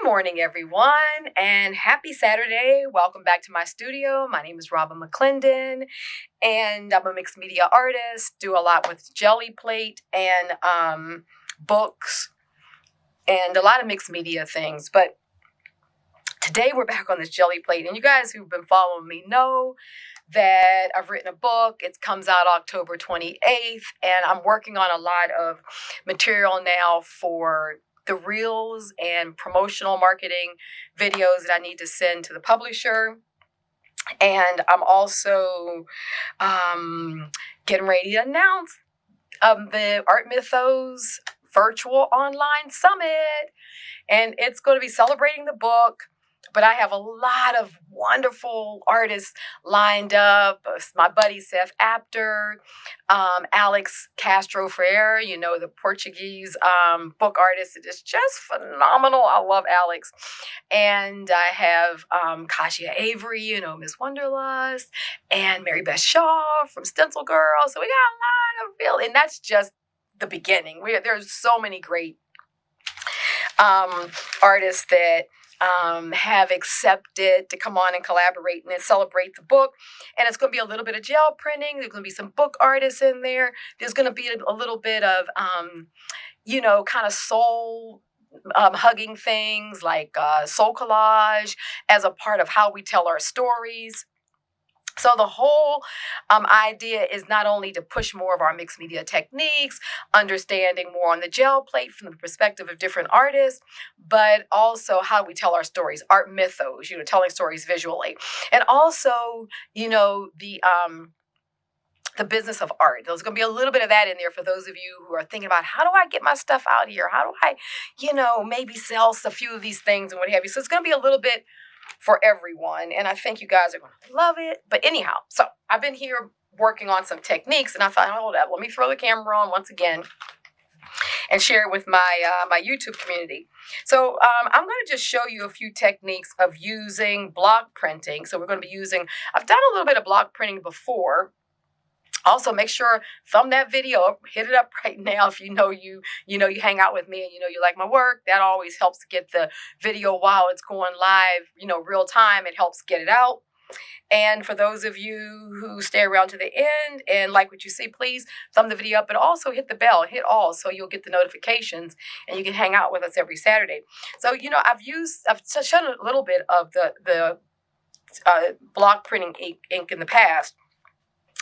morning, everyone, and happy Saturday. Welcome back to my studio. My name is Robin McClendon, and I'm a mixed media artist, do a lot with Gelli plate and books and a lot of mixed media things. But today we're back on this Gelli plate, and you guys who've been following me know that I've written a book. It comes out October 28th, and I'm working on a lot of material now for the reels and promotional marketing videos that I need to send to the publisher. And I'm also getting ready to announce the 𝐈𝐍𝐼𝐍𝐈𝐍𝐿 virtual online summit. And it's going to be celebrating the book. But I have a lot of wonderful artists lined up. My buddy Seth Apter, 𝐏𝐎𝐻𝐿, you know, the Portuguese book artist. It is just phenomenal. I love Alex. And I have 𝐏𝐎𝐻𝐿, you know, Miss Wonderlust, and Mary Beth Shaw from Stencil Girl. So we got a lot of real, and that's just the beginning. There's so many great artists that have accepted to come on and collaborate and celebrate the book. And it's going to be a little bit of gel printing. There's going to be some book artists in there. There's going to be a little bit of, kind of soul hugging things like soul collage as a part of how we tell our stories. So the whole idea is not only to push more of our mixed media techniques, understanding more on the gel plate from the perspective of different artists, but also how we tell our stories, 𝐈𝐍𝐼𝐍𝐈𝐍𝐿, telling stories visually. And also, the business of art. There's going to be a little bit of that in there for those of you who are thinking about, how do I get my stuff out here? How do I, maybe sell a few of these things and what have you? So it's going to be a little bit for everyone, and I think you guys are going to love it. But anyhow, so I've been here working on some techniques, and I thought, hold up, let me throw the camera on once again and share it with my YouTube community. So I'm going to just show you a few techniques of using block printing. So we're going to be using, I've done a little bit of block printing before. Also, make sure, thumb that video up, hit it up right now if you hang out with me and you like my work. That always helps get the video while it's going live, real time. It helps get it out. And for those of you who stay around to the end and like what you see, please thumb the video up, but also hit the bell, hit all, so you'll get the notifications and you can hang out with us every Saturday. So, I've shown a little bit of the block printing ink in the past.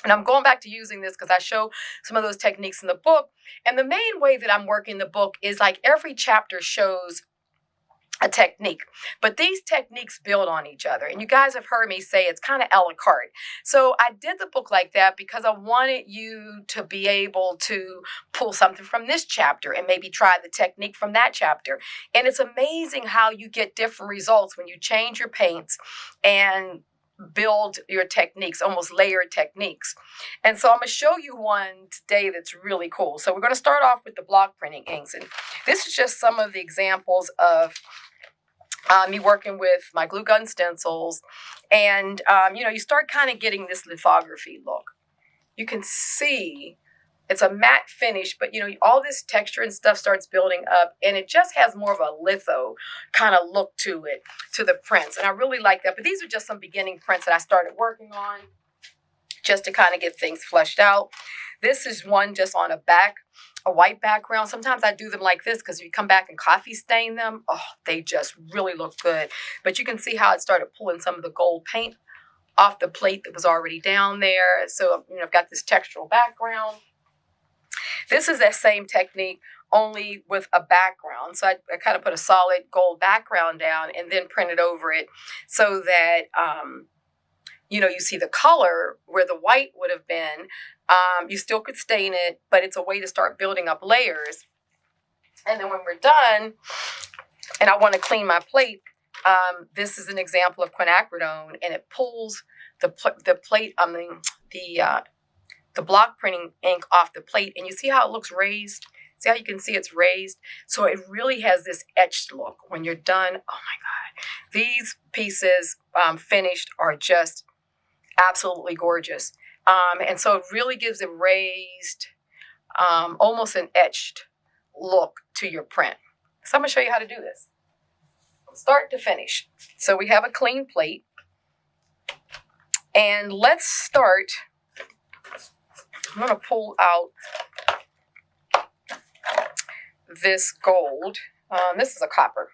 And I'm going back to using this because I show some of those techniques in the book. And the main way that I'm working the book is like every chapter shows a technique. But these techniques build on each other. And you guys have heard me say it's kind of 𝐿𝐼𝐻𝐿. So I did the book like that because I wanted you to be able to pull something from this chapter and maybe try the technique from that chapter. And it's amazing how you get different results when you change your paints and build your techniques, almost layered techniques. And so I'm going to show you one today that's really cool. So we're going to start off with the block printing inks. And this is just some of the examples of me working with my glue gun stencils. And, you start kind of getting this lithography look. You can see it's a matte finish, but, all this texture and stuff starts building up, and it just has more of a litho kind of look to it, to the prints. And I really like that. But these are just some beginning prints that I started working on just to kind of get things fleshed out. This is one just on a white background. Sometimes I do them like this because if you come back and coffee stain them, they just really look good. But you can see how it started pulling some of the gold paint off the plate that was already down there. So, I've got this textural background. This is that same technique, only with a background. So I kind of put a solid gold background down and then printed over it so that, you see the color where the white would have been. You still could stain it, but it's a way to start building up layers. And then when we're done, and I want to clean my plate, this is an example of quinacridone, and it pulls the plate, the block printing ink off the plate, and you see how it looks raised? See how you can see it's raised? So it really has this etched look when you're done. Oh my God. These pieces finished are just absolutely gorgeous. And so it really gives a raised, almost an etched look to your print. So I'm going to show you how to do this. start to finish. So we have a clean plate. And let's start. I'm going to pull out this gold. This is a copper.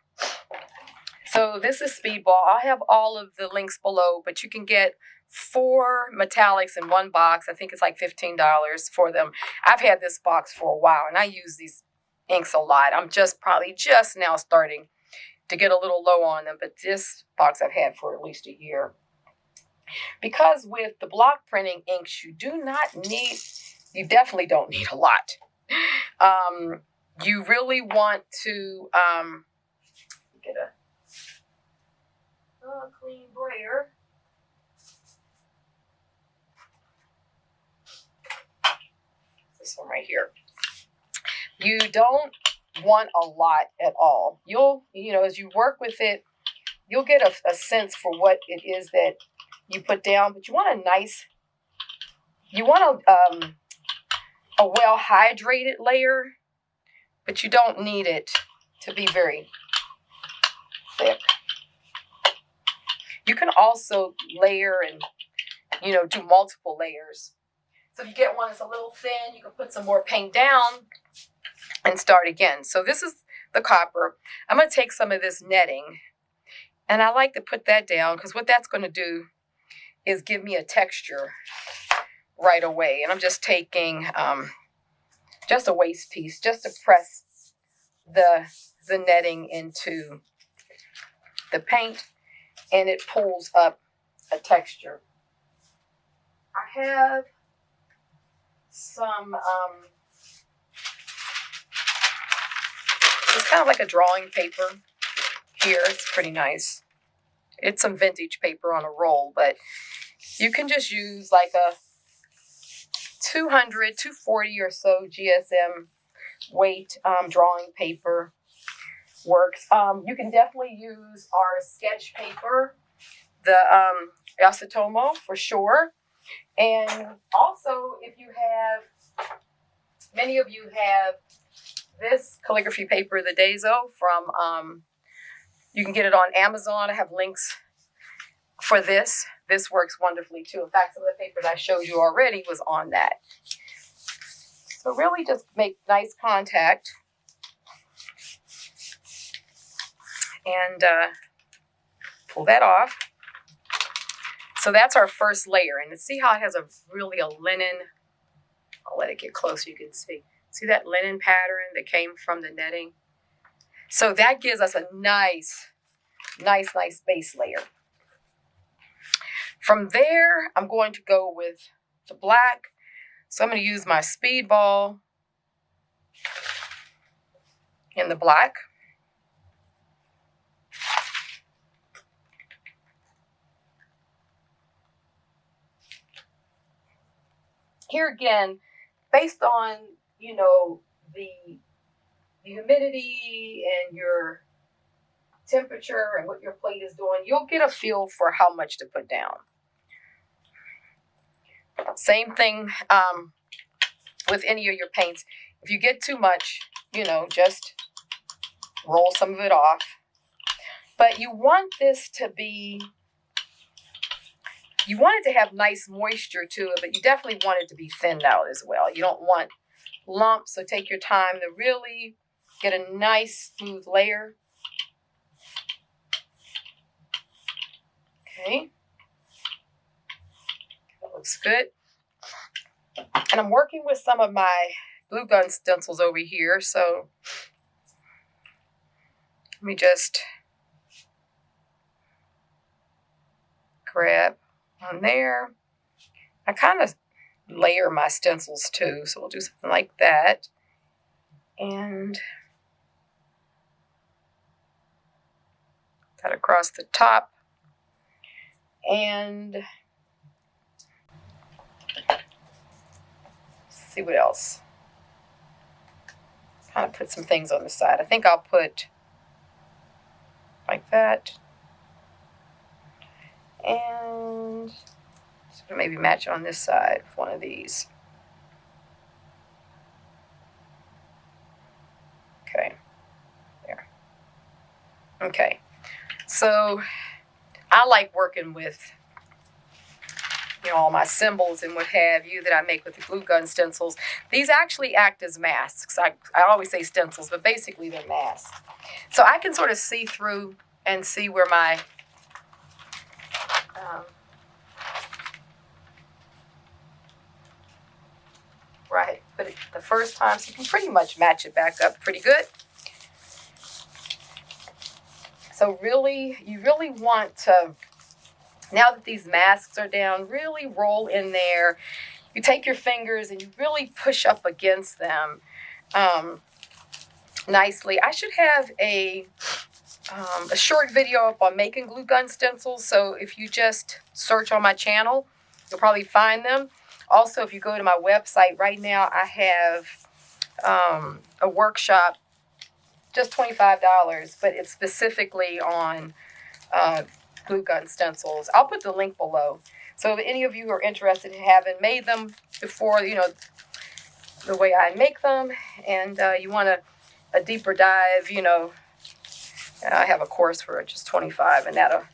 So this is Speedball. I'll have all of the links below, but you can get 4 metallics in one box. I think it's like $15 for them. I've had this box for a while, and I use these inks a lot. I'm probably just now starting to get a little low on them, but this box I've had for at least a year. Because with the block printing inks, you definitely don't need a lot. You really want to get a clean brayer. This one right here. You don't want a lot at all. As you work with it, you'll get a sense for what it is that you put down, but you want a well hydrated layer, but you don't need it to be very thick. You can also layer and do multiple layers. So if you get one that's a little thin, you can put some more paint down and start again. So this is the copper. I'm going to take some of this netting, and I like to put that down because what that's going to do is give me a texture right away. And I'm just taking just a waste piece just to press the netting into the paint, and it pulls up a texture. I have some, it's kind of like a drawing paper here. It's pretty nice. It's some vintage paper on a roll, but you can just use like a 240 or so GSM weight drawing paper. Works. You can definitely use our sketch paper, the 𝐍𝐄𝐈𝐍𝐈𝐍𝐿 for sure. And also, if you have, many of you have this calligraphy paper, the 𝐍𝐄𝐈𝐍𝐿 from, you can get it on Amazon. I have links for this. This works wonderfully too. In fact, some of the paper that I showed you already was on that. So really just make nice contact. And pull that off. So that's our first layer. And see how it has really a linen. I'll let it get close so you can see. See that linen pattern that came from the netting? So that gives us a nice base layer. From there, I'm going to go with the black. So I'm going to use my Speedball in the black. Here again, based on, the humidity and your temperature and what your plate is doing, you'll get a feel for how much to put down. Same thing with any of your paints. If you get too much, just roll some of it off. But you want this to be, you want it to have nice moisture to it, but you definitely want it to be thinned out as well. You don't want lumps, so take your time to really get a nice smooth layer. Okay. That looks good. And I'm working with some of my glue gun stencils over here, so let me just grab on there. I kind of layer my stencils too, so we'll do something like that. And that across the top. And see what else. Kind of put some things on the side. I think I'll put like that. And so maybe match on this side with one of these. Okay. There. Okay. So I like working with, all my symbols and what have you that I make with the glue gun stencils. These actually act as masks. I always say stencils, but basically they're masks. So I can sort of see through and see where my right, put it the first time, so you can pretty much match it back up pretty good. So really, you really want to, now that these masks are down, really roll in there. You take your fingers and you really push up against them nicely. I should have a short video up on making glue gun stencils. So if you just search on my channel, you'll probably find them. Also, if you go to my website right now, I have a workshop, just $25, but it's specifically on glue gun stencils. I'll put the link below. So if any of you are interested in having made them before, the way I make them, and you want a deeper dive, I have a course for just $25, and that'll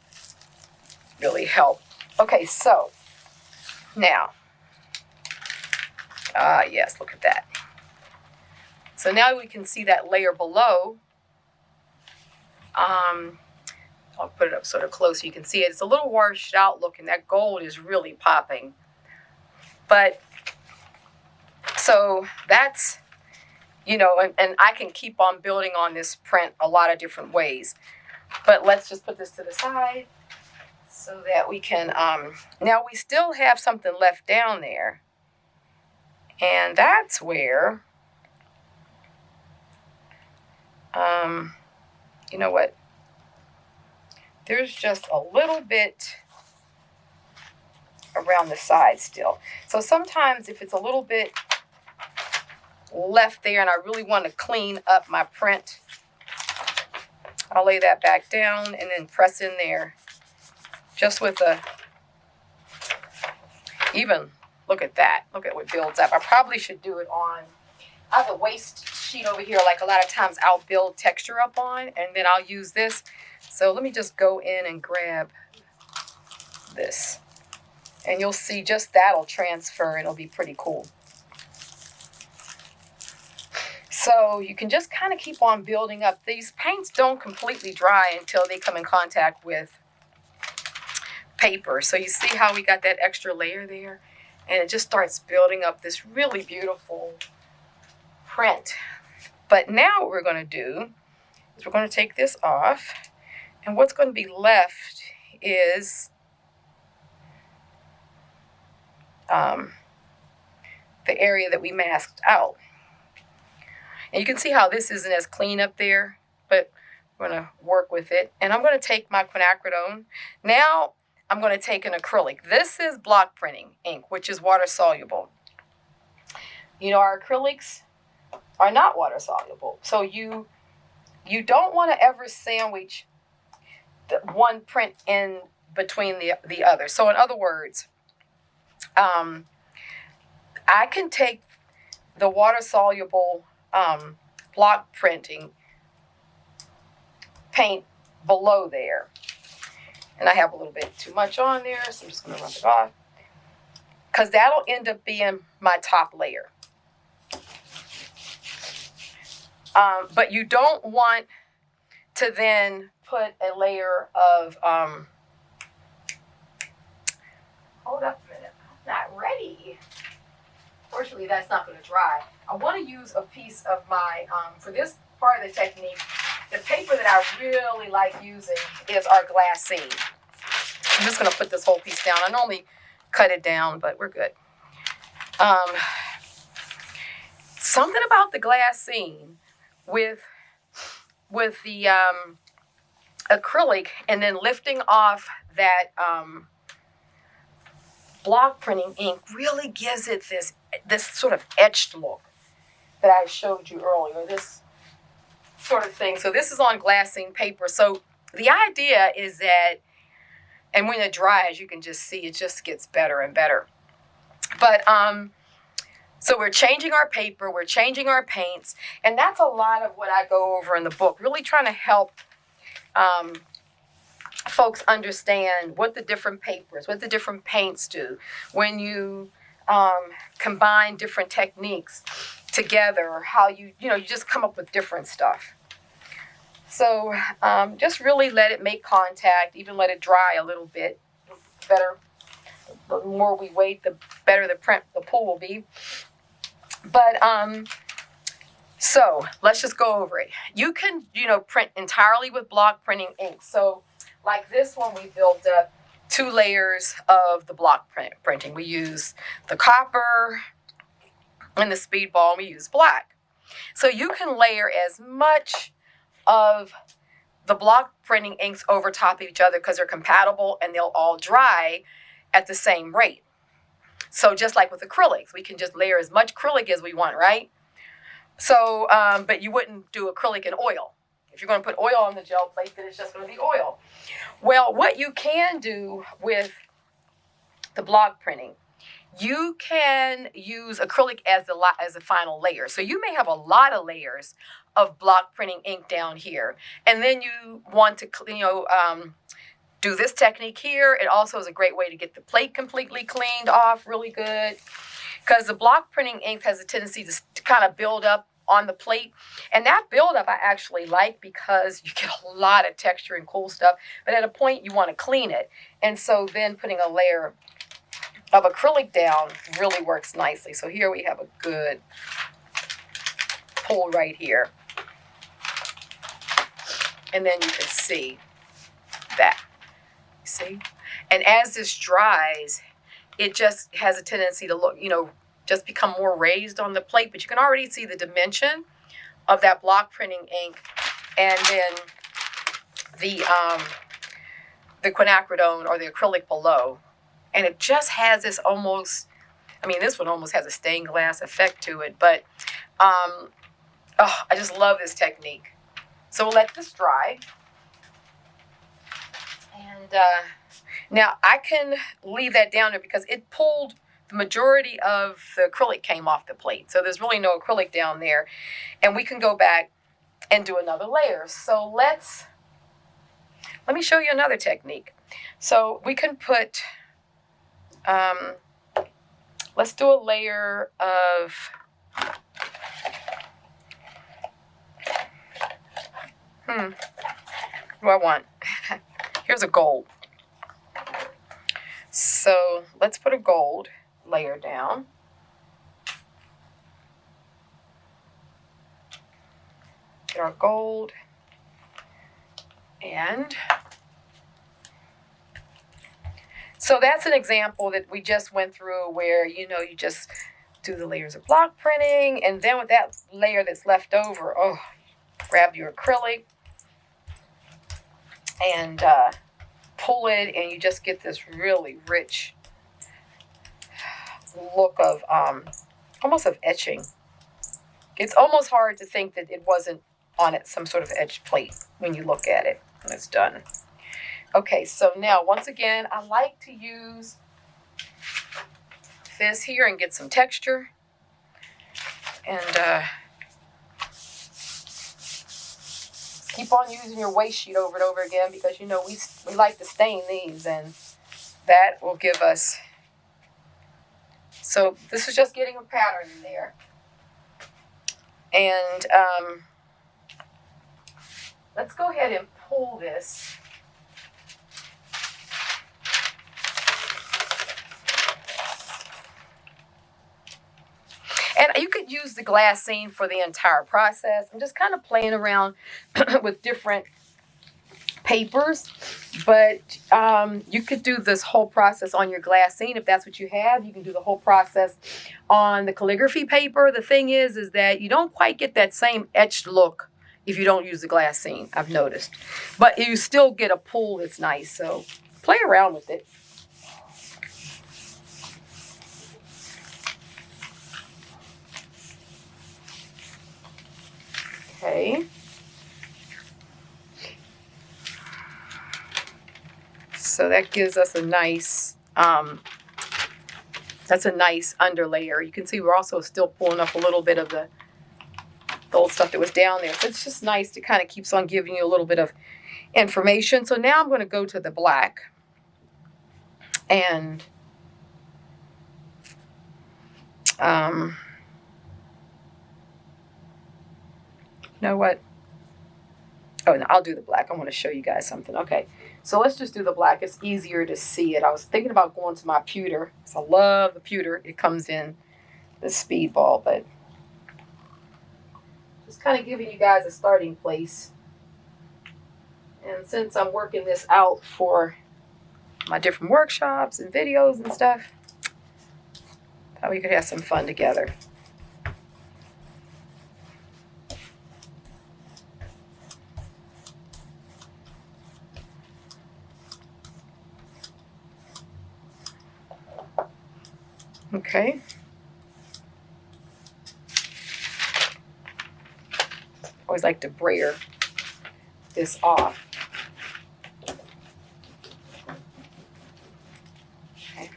really help. Okay, so now, yes, look at that. So now we can see that layer below. I'll put it up sort of close so you can see it. It's a little washed out looking. That gold is really popping. But, so that's, and I can keep on building on this print a lot of different ways. But let's just put this to the side so that we can, now we still have something left down there. And that's where, you know what? There's just a little bit around the side still. So sometimes if it's a little bit left there and I really want to clean up my print, I'll lay that back down and then press in there just with even, look at that. Look at what builds up. I probably should do it on, I have a waste sheet over here, like a lot of times I'll build texture up on, and then I'll use this. So let me just go in and grab this. And you'll see just that'll transfer and it'll be pretty cool. So you can just kind of keep on building up. These paints don't completely dry until they come in contact with paper. So you see how we got that extra layer there? And it just starts building up this really beautiful print. But now what we're going to do is we're going to take this off. And what's going to be left is the area that we masked out. And you can see how this isn't as clean up there, but we're going to work with it. And I'm going to take my quinacridone. Now I'm going to take an acrylic. This is block printing ink, which is water soluble. Our acrylics are not water soluble. So you don't want to ever sandwich the one print in between the other. So in other words, I can take the water soluble block printing paint below there. And I have a little bit too much on there, so I'm just going to rub it off. Because that'll end up being my top layer. But you don't want to then put a layer of, hold up a minute, I'm not ready. Fortunately, that's not going to dry. I want to use a piece of my, for this part of the technique, the paper that I really like using is our glassine. I'm just going to put this whole piece down. I normally cut it down, but we're good. Something about the glassine with the acrylic and then lifting off that block printing ink really gives it this sort of etched look that I showed you earlier, this sort of thing. So this is on glassine paper. So the idea is that, and when it dries, you can just see it just gets better and better. But so we're changing our paper, we're changing our paints, and that's a lot of what I go over in the book, really trying to help folks understand what the different papers, what the different paints do when you combine different techniques together, or how you just come up with different stuff. So just really let it make contact, even let it dry a little bit. Better, the more we wait, the better the pool will be. But so let's just go over it. You can, print entirely with block printing ink. So like this one, we built up 2 layers of the block printing. We use the copper and the speedball, and we use black. So you can layer as much of the block printing inks over top of each other because they're compatible and they'll all dry at the same rate. So just like with acrylics, we can just layer as much acrylic as we want, right? So, but you wouldn't do acrylic in oil. If you're going to put oil on the gel plate, then it's just going to be oil. Well, what you can do with the block printing, you can use acrylic as the final layer. So you may have a lot of layers of block printing ink down here, and then you want to, do this technique here. It also is a great way to get the plate completely cleaned off really good, because the block printing ink has a tendency to kind of build up on the plate, and that buildup I actually like because you get a lot of texture and cool stuff, but at a point you want to clean it, and so then putting a layer of acrylic down really works nicely. So here we have a good pull right here, and then you can see that. See? And as this dries, it just has a tendency to look, just become more raised on the plate, but you can already see the dimension of that block printing ink, and then the quinacridone or the acrylic below. And it just has this almost, this one almost has a stained glass effect to it, but I just love this technique. So we'll let this dry. And now I can leave that down there because it pulled the majority of the acrylic came off the plate. So there's really no acrylic down there. And we can go back and do another layer. So let me show you another technique. So we can put, let's do a layer of, what do I want? Here's a gold. So let's put a gold layer down. Get our gold. And so that's an example that we just went through where, you just do the layers of block printing, and then with that layer that's left over, grab your acrylic and pull it, and you just get this really rich look of almost of etching. It's almost hard to think that it wasn't on it some sort of etched plate when you look at it when it's done. Okay, so now once again, I like to use this here and get some texture, and keep on using your waste sheet over and over again, because we like to stain these, and that will give us. So this is just getting a pattern in there, and let's go ahead and pull this. And you could use the glassine for the entire process. I'm just kind of playing around with different papers, but you could do this whole process on your glassine if that's what you have. You can do the whole process on the calligraphy paper. The thing is that you don't quite get that same etched look if you don't use the glassine, I've noticed. But you still get a pull that's nice, so play around with it. Okay. So that gives us a nice, that's a nice underlayer. You can see we're also still pulling up a little bit of the old stuff that was down there. So it's just nice to kind of keeps on giving you a little bit of information. So now I'm going to go to the black, and you know what? Oh, no, I'll do the black. I want to show you guys something. Okay, so let's just do the black. It's easier to see it. I was thinking about going to my pewter, because I love the pewter. It comes in the speedball, but just kind of giving you guys a starting place. And since I'm working this out for my different workshops and videos and stuff, thought we could have some fun together. Okay. Always like to brayer this off. Okay.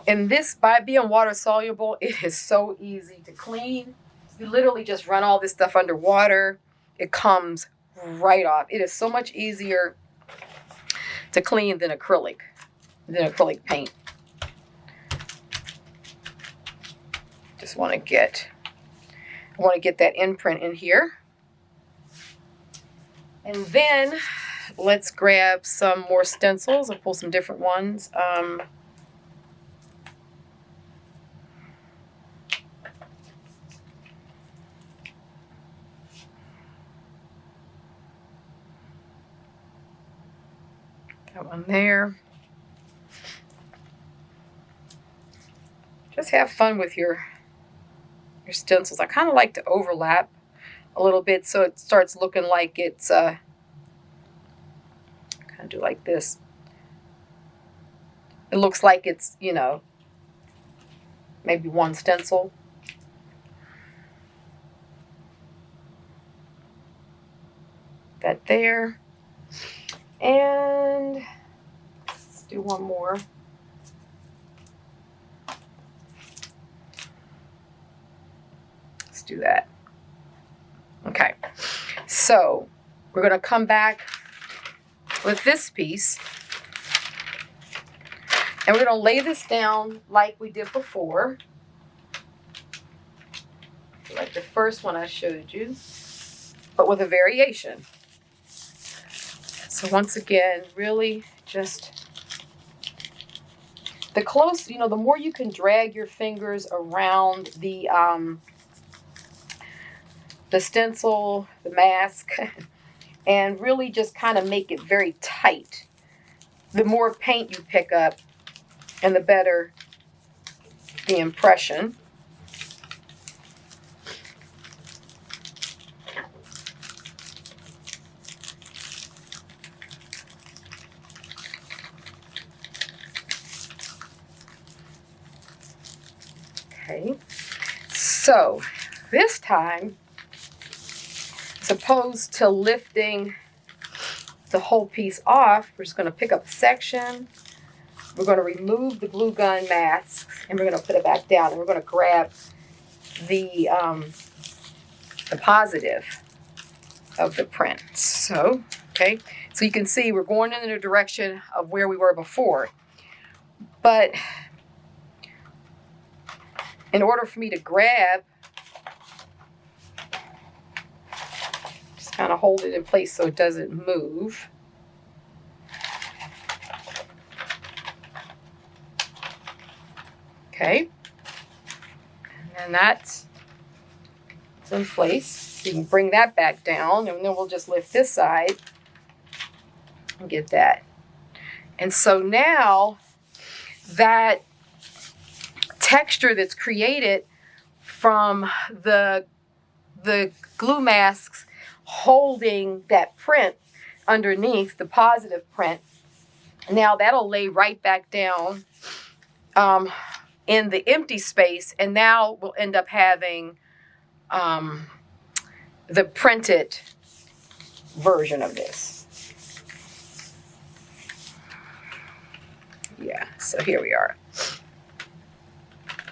And this, by being water soluble, it is so easy to clean. You literally just run all this stuff under water. It comes right off. It is so much easier to clean than acrylic paint. Just want to get, I want to get that imprint in here. And then let's grab some more stencils. I'll pull some different ones. Got one there. Just have fun with your stencils. I kind of like to overlap a little bit so it starts looking like it's kind of do like this. It looks like it's, you know, maybe one stencil. That there. And let's do one more. Do that. Okay, so we're going to come back with this piece, and we're going to lay this down like we did before, like the first one I showed you, but with a variation. So once again, really just the close, you know, the more you can drag your fingers around the stencil, the mask, and really just kind of make it very tight. The more paint you pick up, and the better the impression. Okay, so this time, as opposed to lifting the whole piece off, we're just going to pick up a section. We're going to remove the glue gun mask, and we're going to put it back down, and we're going to grab the positive of the print. So, okay, so you can see we're going in the direction of where we were before. But in order for me to grab, just kind of hold it in place so it doesn't move. Okay, and then that's in place. You can bring that back down, and then we'll just lift this side and get that. And so now that texture that's created from the glue masks holding that print underneath, the positive print, now that'll lay right back down in the empty space, and now we'll end up having the printed version of this. Yeah, so here we are.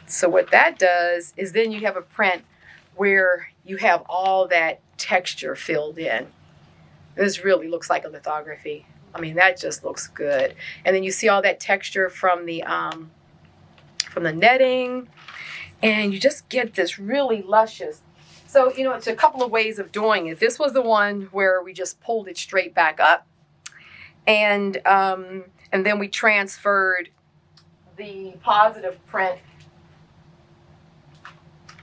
So what that does is then you have a print where you have all that texture filled in. This really looks like a lithography. I mean, that just looks good. And then you see all that texture from the netting, and you just get this really luscious. So, you know, it's a couple of ways of doing it. This was the one where we just pulled it straight back up, and then we transferred the positive print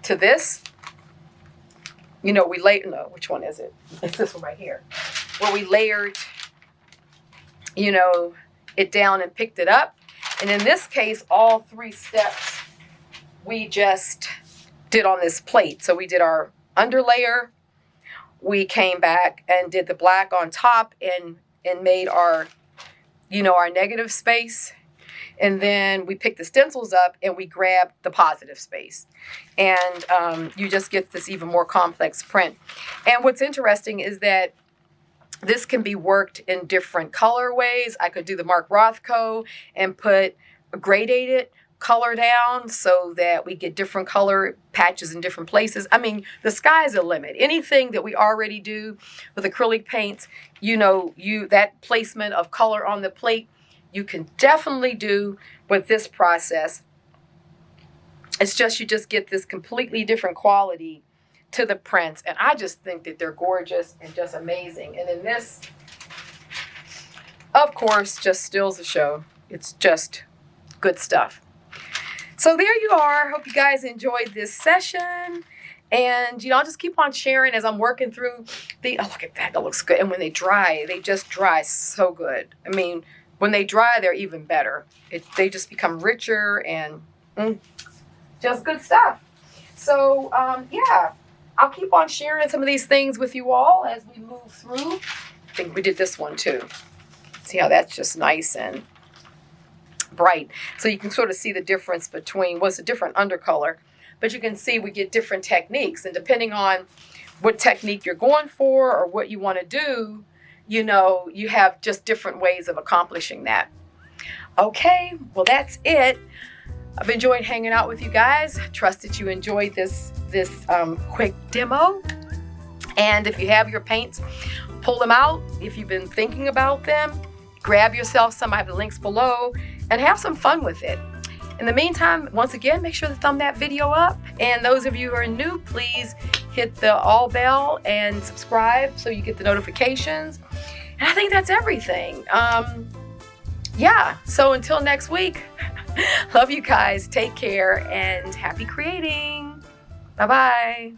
to this. You know, we layered, no, which one is it? It's this one right here, where we layered, you know, it down and picked it up. And in this case, all 3 steps we just did on this plate. So we did our underlayer, we came back and did the black on top and made our, you know, our negative space. And then we picked the stencils up and we grabbed the positive space. And you just get this even more complex print. And what's interesting is that this can be worked in different color ways. I could do the 𝐈𝐍𝐅𝐍𝐈𝐍𝐄 and put a gradated color down so that we get different color patches in different places. I mean, the sky's the limit. Anything that we already do with acrylic paints, you know, that placement of color on the plate, you can definitely do with this process. It's just, you just get this completely different quality to the prints. And I just think that they're gorgeous and just amazing. And then this, of course, just steals the show. It's just good stuff. So there you are. Hope you guys enjoyed this session. And, you know, I'll just keep on sharing as I'm working through the, oh, look at that. That looks good. And when they dry, they just dry so good. I mean, when they dry, they're even better. They just become richer and just good stuff. So, yeah, I'll keep on sharing some of these things with you all as we move through. I think we did this one too. See how that's just nice and bright. So you can sort of see the difference between what's a different undercolor, but you can see we get different techniques. And depending on what technique you're going for or what you want to do, you know, you have just different ways of accomplishing that. Okay, well, that's it. I've enjoyed hanging out with you guys. Trust that you enjoyed this quick demo. And if you have your paints, pull them out. If you've been thinking about them, grab yourself some. I have the links below and have some fun with it. In the meantime, once again, make sure to thumb that video up. And those of you who are new, please hit the all bell and subscribe so you get the notifications. And I think that's everything. Yeah, so until next week, love you guys. Take care and happy creating. Bye-bye.